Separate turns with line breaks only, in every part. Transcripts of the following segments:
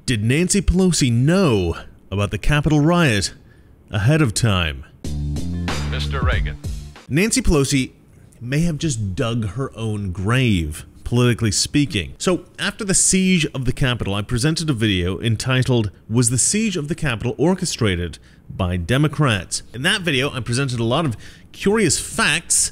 Did Nancy Pelosi know about the Capitol riot ahead of time?
Mr. Reagan.
Nancy Pelosi may have just dug her own grave, politically speaking. So, after the siege of the Capitol, I presented a video entitled, "Was the siege of the Capitol orchestrated by Democrats?" In that video, I presented a lot of curious facts,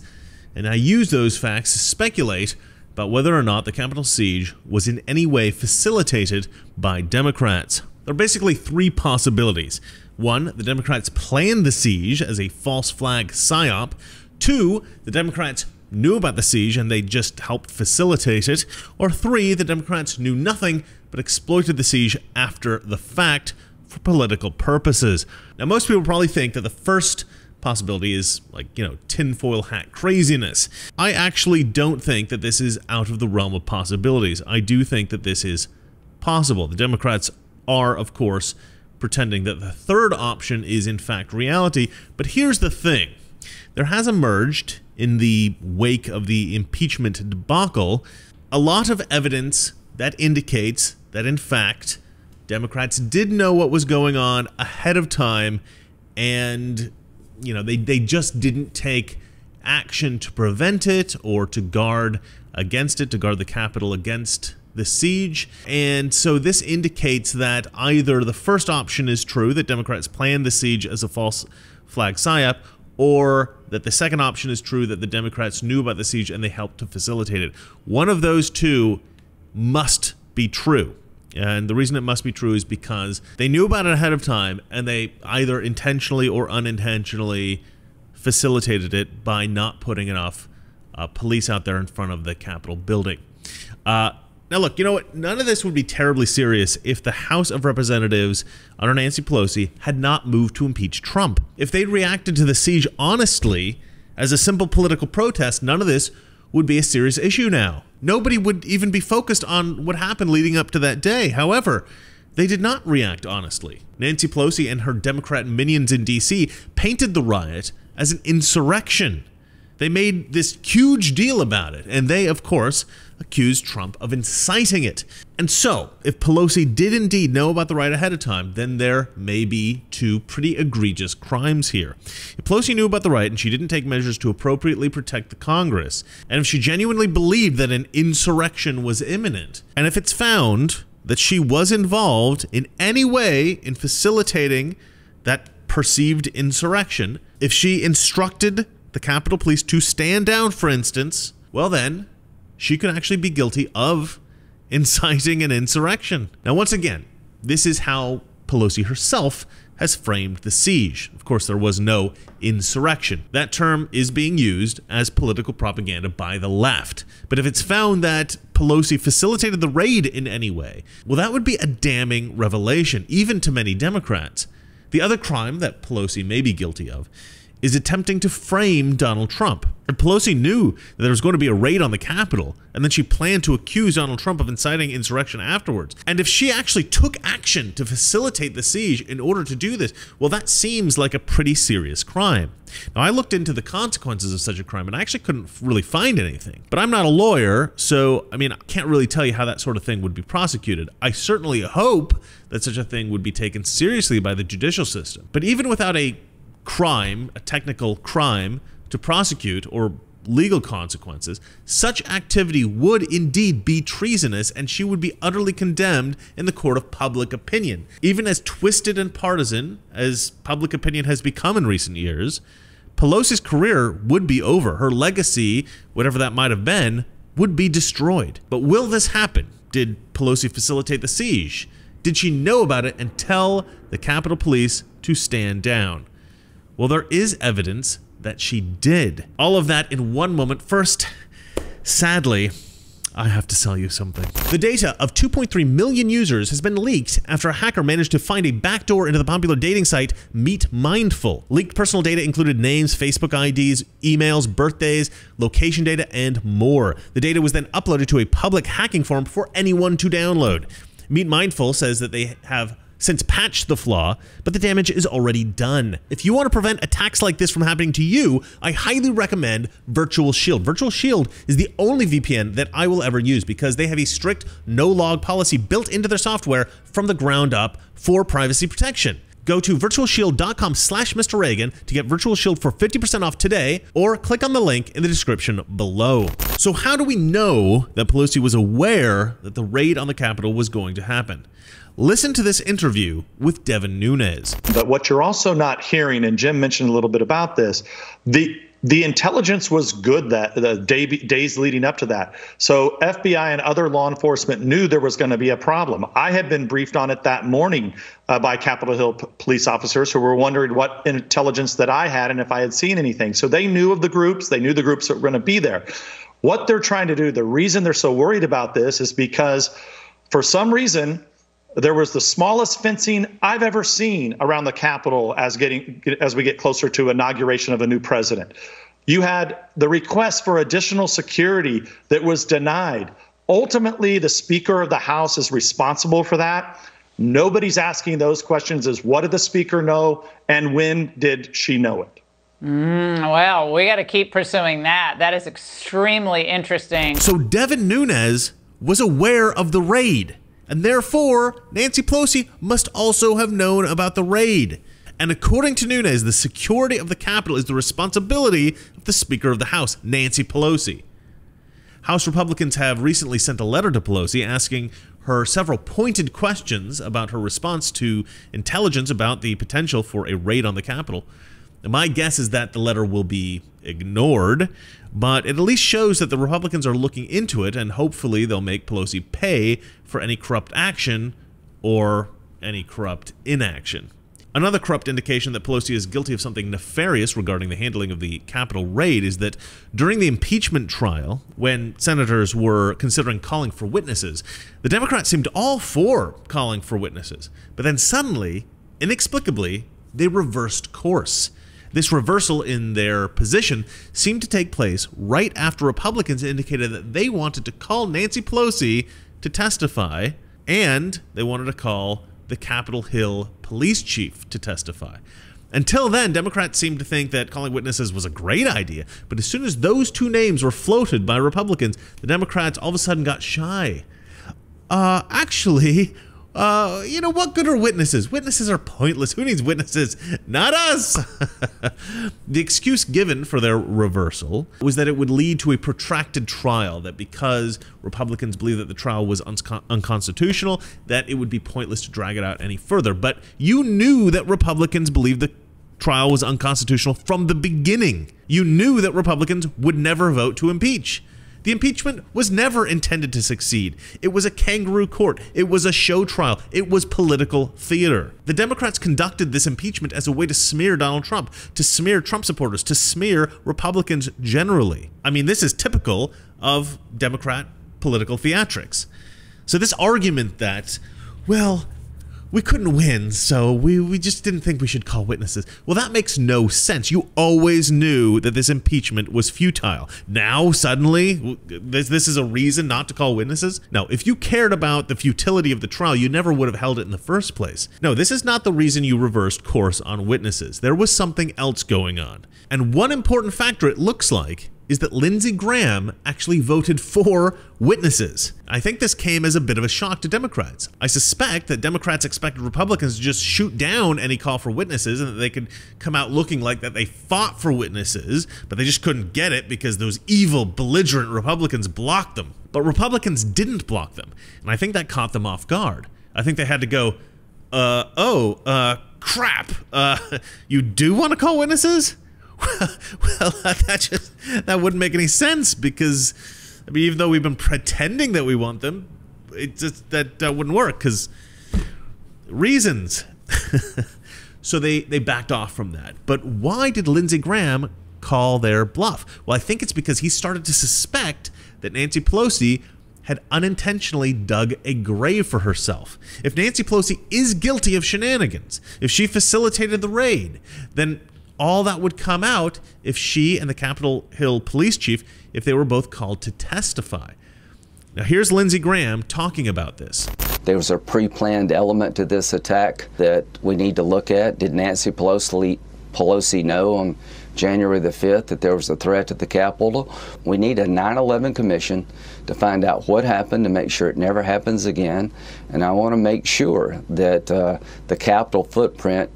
and I used those facts to speculate about whether or not the Capitol siege was in any way facilitated by Democrats. There are basically three possibilities. One, the Democrats planned the siege as a false flag psyop. Two, the Democrats knew about the siege and they just helped facilitate it. Or three, the Democrats knew nothing but exploited the siege after the fact for political purposes. Now, most people probably think that the first possibility is like, tinfoil hat craziness. I actually don't think that this is out of the realm of possibilities. I do think that this is possible. The Democrats are, of course, pretending that the third option is in fact reality. But here's the thing. There has emerged, in the wake of the impeachment debacle, a lot of evidence that indicates that in fact Democrats did know what was going on ahead of time, and they just didn't take action to prevent it or to guard against it, to guard the Capitol against the siege. And so this indicates that either the first option is true, that Democrats planned the siege as a false flag psyop, or that the second option is true, that the Democrats knew about the siege and they helped to facilitate it. One of those two must be true. And the reason it must be true is because they knew about it ahead of time and they either intentionally or unintentionally facilitated it by not putting enough police out there in front of the Capitol building. Now look, you know what? None of this would be terribly serious if the House of Representatives under Nancy Pelosi had not moved to impeach Trump. If they'd reacted to the siege honestly, as a simple political protest, none of this would be a serious issue now. Nobody would even be focused on what happened leading up to that day. However, they did not react honestly. Nancy Pelosi and her Democrat minions in D.C. painted the riot as an insurrection. They made this huge deal about it, and they, of course, accused Trump of inciting it. And so, if Pelosi did indeed know about the riot ahead of time, then there may be two pretty egregious crimes here. If Pelosi knew about the riot and she didn't take measures to appropriately protect the Congress, and if she genuinely believed that an insurrection was imminent, and if it's found that she was involved in any way in facilitating that perceived insurrection, if she instructed the Capitol Police to stand down, for instance, well then, she could actually be guilty of inciting an insurrection. Now, once again, this is how Pelosi herself has framed the siege. Of course, there was no insurrection. That term is being used as political propaganda by the left. But if it's found that Pelosi facilitated the raid in any way, well, that would be a damning revelation, even to many Democrats. The other crime that Pelosi may be guilty of is attempting to frame Donald Trump. And Pelosi knew that there was going to be a raid on the Capitol, and then she planned to accuse Donald Trump of inciting insurrection afterwards. And if she actually took action to facilitate the siege in order to do this, well, that seems like a pretty serious crime. Now, I looked into the consequences of such a crime, and I actually couldn't really find anything. But I'm not a lawyer, so, I can't really tell you how that sort of thing would be prosecuted. I certainly hope that such a thing would be taken seriously by the judicial system. But even without a crime, a technical crime to prosecute or legal consequences, such activity would indeed be treasonous, and she would be utterly condemned in the court of public opinion. Even as twisted and partisan as public opinion has become in recent years, Pelosi's career would be over. Her legacy, whatever that might have been, would be destroyed. But will this happen? Did Pelosi facilitate the siege? Did she know about it and tell the Capitol Police to stand down? Well, there is evidence that she did. All of that in one moment. First, sadly, I have to sell you something. The data of 2.3 million users has been leaked after a hacker managed to find a backdoor into the popular dating site Meet Mindful. Leaked personal data included names, Facebook IDs, emails, birthdays, location data, and more. The data was then uploaded to a public hacking forum for anyone to download. Meet Mindful says that they have since patched the flaw, but the damage is already done. If you want to prevent attacks like this from happening to you, I highly recommend Virtual Shield. Virtual Shield is the only VPN that I will ever use because they have a strict no-log policy built into their software from the ground up for privacy protection. Go to virtualshield.com/Mr. Reagan to get Virtual Shield for 50% off today, or click on the link in the description below. So how do we know that Pelosi was aware that the raid on the Capitol was going to happen? Listen to this interview with Devin Nunes.
But what you're also not hearing, and Jim mentioned a little bit about this, the intelligence was good that the days leading up to that. So FBI and other law enforcement knew there was going to be a problem. I had been briefed on it that morning by Capitol Hill police officers who were wondering what intelligence that I had and if I had seen anything. So they knew of the groups. They knew the groups that were going to be there. What they're trying to do, the reason they're so worried about this is because for some reason, there was the smallest fencing I've ever seen around the Capitol as we get closer to inauguration of a new president. You had the request for additional security that was denied. Ultimately, the Speaker of the House is responsible for that. Nobody's asking those questions as what did the Speaker know and when did she know it?
Well, we got to keep pursuing that. That is extremely interesting.
So Devin Nunes was aware of the raid. And therefore, Nancy Pelosi must also have known about the raid. And according to Nunes, the security of the Capitol is the responsibility of the Speaker of the House, Nancy Pelosi. House Republicans have recently sent a letter to Pelosi asking her several pointed questions about her response to intelligence about the potential for a raid on the Capitol. And my guess is that the letter will be ignored, but it at least shows that the Republicans are looking into it, and hopefully they'll make Pelosi pay for any corrupt action or any corrupt inaction. Another corrupt indication that Pelosi is guilty of something nefarious regarding the handling of the Capitol raid is that during the impeachment trial, when senators were considering calling for witnesses, the Democrats seemed all for calling for witnesses, but then suddenly, inexplicably, they reversed course. This reversal in their position seemed to take place right after Republicans indicated that they wanted to call Nancy Pelosi to testify, and they wanted to call the Capitol Hill police chief to testify. Until then, Democrats seemed to think that calling witnesses was a great idea, but as soon as those two names were floated by Republicans, the Democrats all of a sudden got shy. You know, what good are witnesses? Witnesses are pointless. Who needs witnesses? Not us! The excuse given for their reversal was that it would lead to a protracted trial, that because Republicans believe that the trial was unconstitutional, that it would be pointless to drag it out any further. But you knew that Republicans believed the trial was unconstitutional from the beginning. You knew that Republicans would never vote to impeach. The impeachment was never intended to succeed. It was a kangaroo court. It was a show trial. It was political theater. The Democrats conducted this impeachment as a way to smear Donald Trump, to smear Trump supporters, to smear Republicans generally. I mean, this is typical of Democrat political theatrics. So this argument that, well, we couldn't win, so we just didn't think we should call witnesses. Well, that makes no sense. You always knew that this impeachment was futile. Now, suddenly, this is a reason not to call witnesses? No, if you cared about the futility of the trial, you never would have held it in the first place. No, this is not the reason you reversed course on witnesses. There was something else going on. And one important factor, it looks like, is that Lindsey Graham actually voted for witnesses. I think this came as a bit of a shock to Democrats. I suspect that Democrats expected Republicans to just shoot down any call for witnesses and that they could come out looking like that they fought for witnesses, but they just couldn't get it because those evil, belligerent Republicans blocked them. But Republicans didn't block them, and I think that caught them off guard. I think they had to go, crap, you do want to call witnesses? Well, that wouldn't make any sense because, I mean, even though we've been pretending that we want them, it just that wouldn't work because reasons. So they backed off from that. But why did Lindsey Graham call their bluff? Well, I think it's because he started to suspect that Nancy Pelosi had unintentionally dug a grave for herself. If Nancy Pelosi is guilty of shenanigans, if she facilitated the raid, then all that would come out if she and the Capitol Hill police chief, if they were both called to testify. Now here's Lindsey Graham talking about this.
There was a pre-planned element to this attack that we need to look at. Did Nancy Pelosi know on January the 5th that there was a threat to the Capitol? We need a 9/11 commission to find out what happened, to make sure it never happens again. And I want to make sure that the Capitol footprint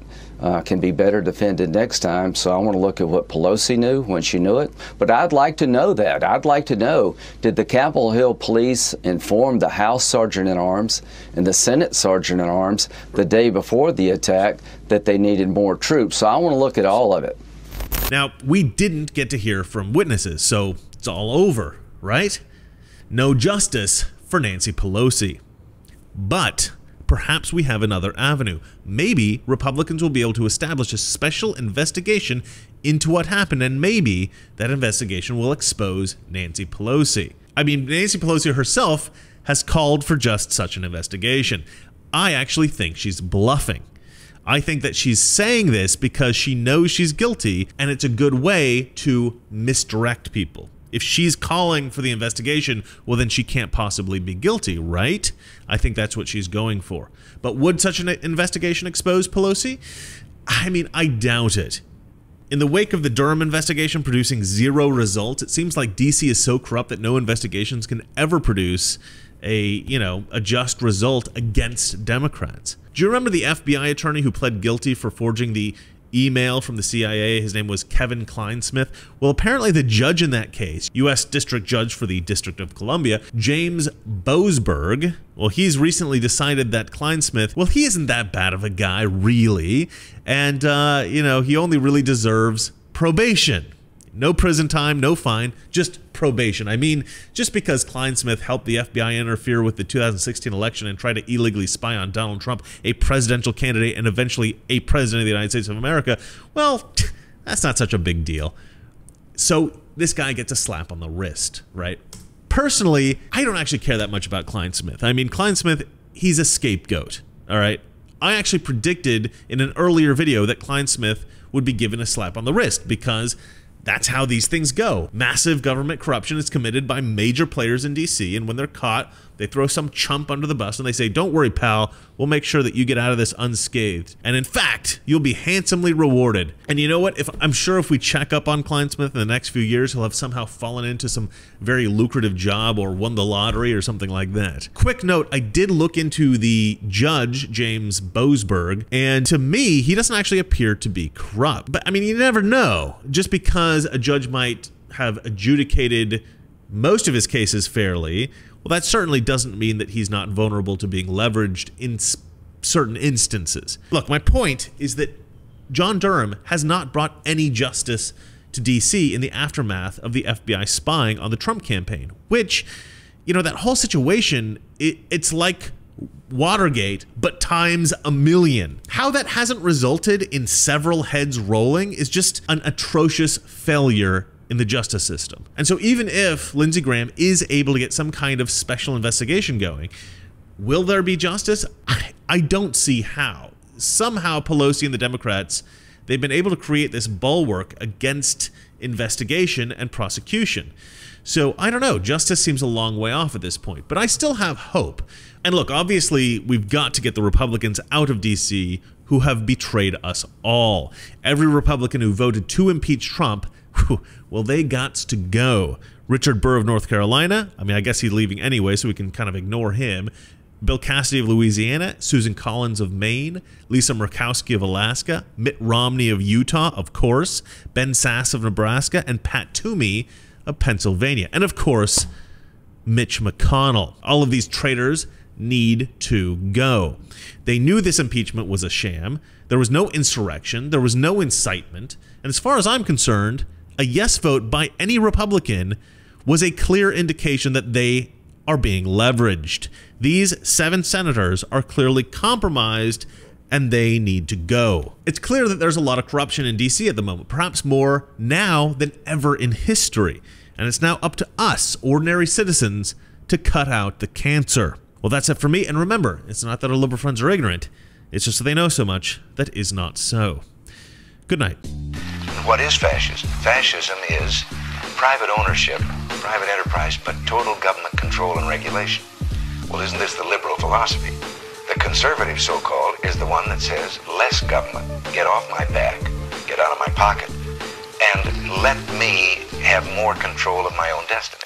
can be better defended next time. So I want to look at what Pelosi knew when she knew it. But I'd like to know that. I'd like to know, did the Capitol Hill Police inform the House Sergeant-at-Arms and the Senate Sergeant-at-Arms the day before the attack that they needed more troops? So I want to look at all of it.
Now, we didn't get to hear from witnesses, so it's all over, right? No justice for Nancy Pelosi. But perhaps we have another avenue. Maybe Republicans will be able to establish a special investigation into what happened, and maybe that investigation will expose Nancy Pelosi. I mean, Nancy Pelosi herself has called for just such an investigation. I actually think she's bluffing. I think that she's saying this because she knows she's guilty, and it's a good way to misdirect people. If she's calling for the investigation, well, then she can't possibly be guilty, right? I think that's what she's going for. But would such an investigation expose Pelosi? I mean, I doubt it. In the wake of the Durham investigation producing zero results, it seems like DC is so corrupt that no investigations can ever produce a just result against Democrats. Do you remember the FBI attorney who pled guilty for forging the email from the CIA? His name was Kevin Kleinsmith. Well, apparently the judge in that case, U.S. District Judge for the District of Columbia, James Boasberg, well, he's recently decided that Kleinsmith, well, he isn't that bad of a guy, really. And, he only really deserves probation. No prison time, no fine, just probation. I mean, just because Kleinsmith helped the FBI interfere with the 2016 election and try to illegally spy on Donald Trump, a presidential candidate and eventually a president of the United States of America, well, that's not such a big deal. So this guy gets a slap on the wrist, right? Personally, I don't actually care that much about Kleinsmith. I mean, Kleinsmith, he's a scapegoat, all right? I actually predicted in an earlier video that Kleinsmith would be given a slap on the wrist because that's how these things go. Massive government corruption is committed by major players in DC, and when they're caught, they throw some chump under the bus and they say, "Don't worry, pal, we'll make sure that you get out of this unscathed. And in fact, you'll be handsomely rewarded." And you know what? I'm sure if we check up on Kleinsmith in the next few years, he'll have somehow fallen into some very lucrative job or won the lottery or something like that. Quick note, I did look into the judge, James Boasberg, and to me, he doesn't actually appear to be corrupt. But I mean, you never know. Just because a judge might have adjudicated most of his cases fairly, well, that certainly doesn't mean that he's not vulnerable to being leveraged in certain instances. Look, my point is that John Durham has not brought any justice to DC in the aftermath of the FBI spying on the Trump campaign, which, that whole situation, it's like Watergate, but times a million. How that hasn't resulted in several heads rolling is just an atrocious failure in the justice system. And so even if Lindsey Graham is able to get some kind of special investigation going, will there be justice? I don't see how. Somehow Pelosi and the Democrats, they've been able to create this bulwark against investigation and prosecution. So I don't know, justice seems a long way off at this point, but I still have hope. And look, obviously we've got to get the Republicans out of DC who have betrayed us all. Every Republican who voted to impeach Trump, well, they gots to go. Richard Burr of North Carolina, I mean, I guess he's leaving anyway, so we can kind of ignore him. Bill Cassidy of Louisiana, Susan Collins of Maine, Lisa Murkowski of Alaska, Mitt Romney of Utah, of course, Ben Sasse of Nebraska, and Pat Toomey of Pennsylvania. And of course, Mitch McConnell. All of these traitors need to go. They knew this impeachment was a sham. There was no insurrection. There was no incitement. And as far as I'm concerned, a yes vote by any Republican was a clear indication that they are being leveraged. These 7 senators are clearly compromised and they need to go. It's clear that there's a lot of corruption in DC at the moment, perhaps more now than ever in history. And it's now up to us, ordinary citizens, to cut out the cancer. Well, that's it for me. And remember, it's not that our liberal friends are ignorant. It's just that they know so much that is not so. Good night.
What is fascism? Fascism is private ownership, private enterprise, but total government control and regulation. Well, isn't this the liberal philosophy? The conservative, so-called, is the one that says, less government, get off my back, get out of my pocket, and let me have more control of my own destiny.